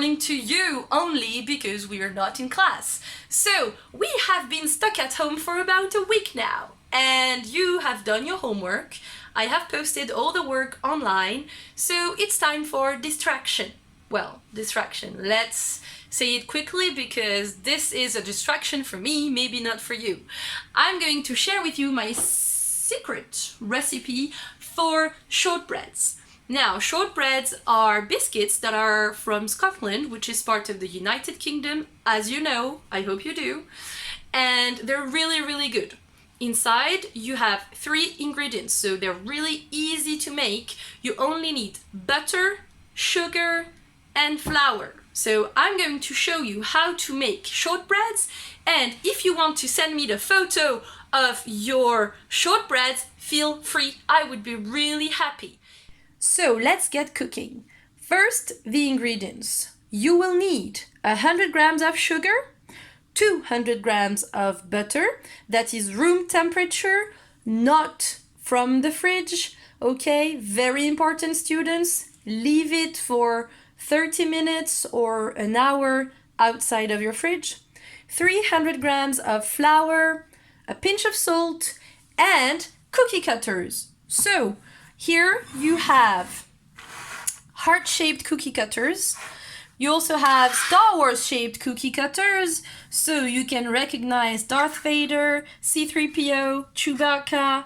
morning to you only because we are not in class. So we have been stuck at home for about a week now, and you have done your homework. I have posted all the work online, so it's time for distraction. Well, distraction. Let's say it quickly because this is a distraction for me, maybe not for you. I'm going to share with you my secret recipe for shortbreads. Now, shortbreads are biscuits that are from Scotland, which is part of the United Kingdom, as you know, I hope you do, and they're really, really good. Inside, you have 3 ingredients, so they're really easy to make. You only need butter, sugar, and flour. So I'm going to show you how to make shortbreads, and if you want to send me the photo of your shortbreads, feel free, I would be really happy. So let's get cooking. First, the ingredients. You will need 100 grams of sugar, 200 grams of butter, that is room temperature, not from the fridge, okay? Very important, students. Leave it for 30 minutes or an hour outside of your fridge. 300 grams of flour, a pinch of salt, and cookie cutters. So here you have heart-shaped cookie cutters. You also have Star Wars shaped cookie cutters, so you can recognize Darth Vader, C-3PO, Chewbacca,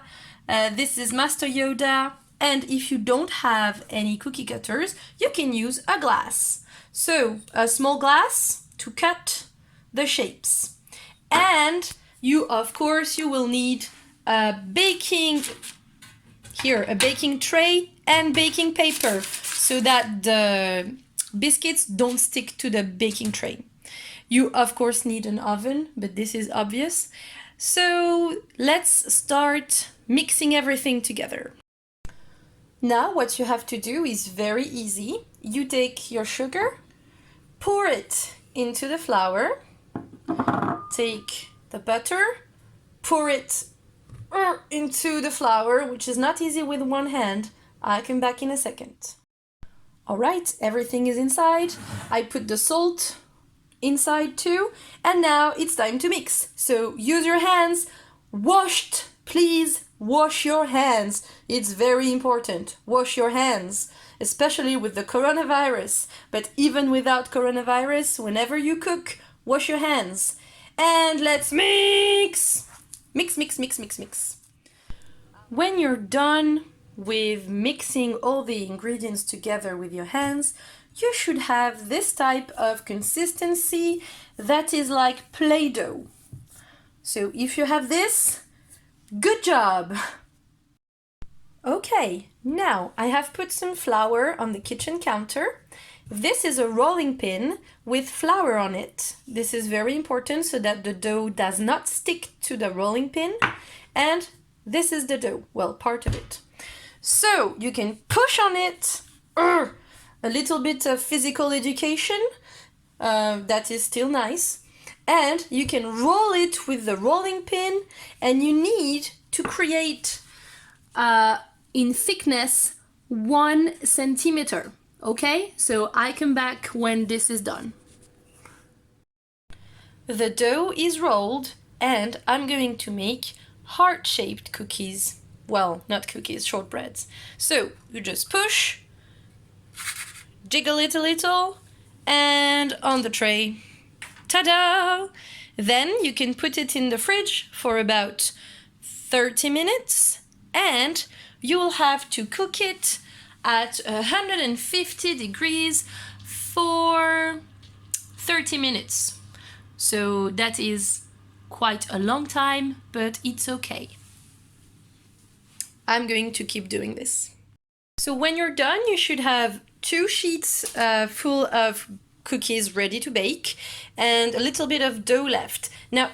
this is Master Yoda, and if you don't have any cookie cutters, you can use a glass. So a small glass to cut the shapes. And you, of course, you will need a baking tray and baking paper so that the biscuits don't stick to the baking tray. You of course need an oven, but this is obvious. So let's start mixing everything together. Now what you have to do is very easy. You take your sugar, pour it into the flour, take the butter, pour it into the flour, which is not easy with one hand. I'll come back in a second. Alright, everything is inside. I put the salt inside too, and now it's time to mix. So use your hands, washed, please wash your hands. It's very important. Wash your hands, especially with the coronavirus. But even without coronavirus, whenever you cook, wash your hands. And let's mix! Mix, mix, mix, mix, mix. When you're done with mixing all the ingredients together with your hands, you should have this type of consistency that is like Play-Doh. So if you have this, good job! Okay, now I have put some flour on the kitchen counter. This is a rolling pin with flour on it. This is very important so that the dough does not stick to the rolling pin. And this is the dough, well, part of it. So you can push on it, a little bit of physical education, that is still nice. And you can roll it with the rolling pin, and you need to create in thickness 1 centimeter. Okay, so I come back when this is done. The dough is rolled, and I'm going to make heart-shaped cookies. Well, not cookies, shortbreads. So you just push, jiggle it a little, and on the tray. Ta-da! Then you can put it in the fridge for about 30 minutes, and you will have to cook it at 150 degrees for 30 minutes. So that is quite a long time, but it's okay. I'm going to keep doing this. So when you're done, you should have 2 sheets full of cookies ready to bake and a little bit of dough left. Now,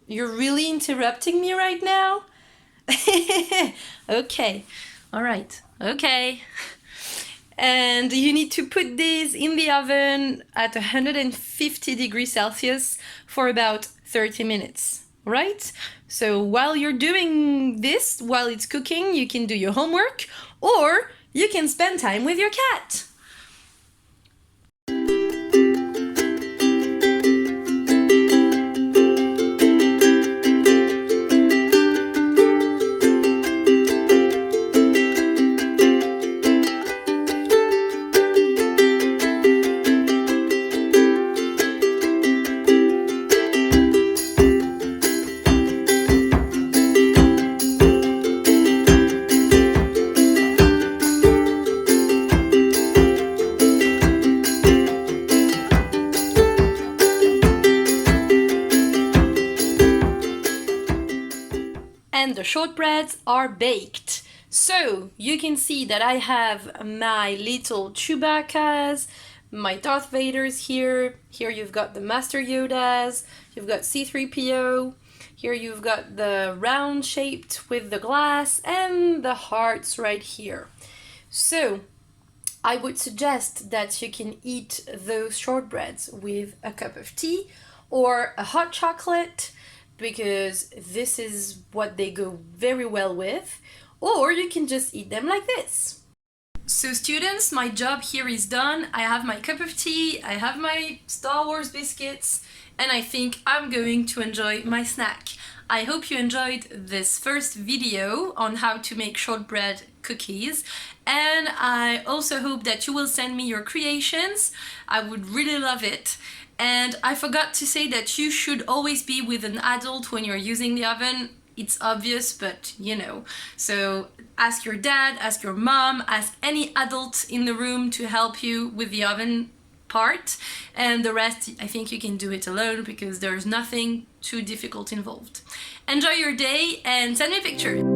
you're really interrupting me right now? Okay, all right, okay. And you need to put these in the oven at 150 degrees Celsius for about 30 minutes, right? So while you're doing this, while it's cooking, you can do your homework or you can spend time with your cat. and the shortbreads are baked. So you can see that I have my little Chewbacca's, my Darth Vader's here. Here you've got the Master Yoda's, you've got C-3PO. Here you've got the round shaped with the glass and the hearts right here. So I would suggest that you can eat those shortbreads with a cup of tea or a hot chocolate, because this is what they go very well with, or you can just eat them like this. So students, my job here is done. I have my cup of tea, I have my Star Wars biscuits, and I think I'm going to enjoy my snack. I hope you enjoyed this first video on how to make shortbread cookies, and I also hope that you will send me your creations. I would really love it. And I forgot to say that you should always be with an adult when you're using the oven. It's obvious, but you know. So ask your dad, ask your mom, ask any adult in the room to help you with the oven part, and the rest I think you can do it alone because there's nothing too difficult involved. Enjoy your day and send me pictures.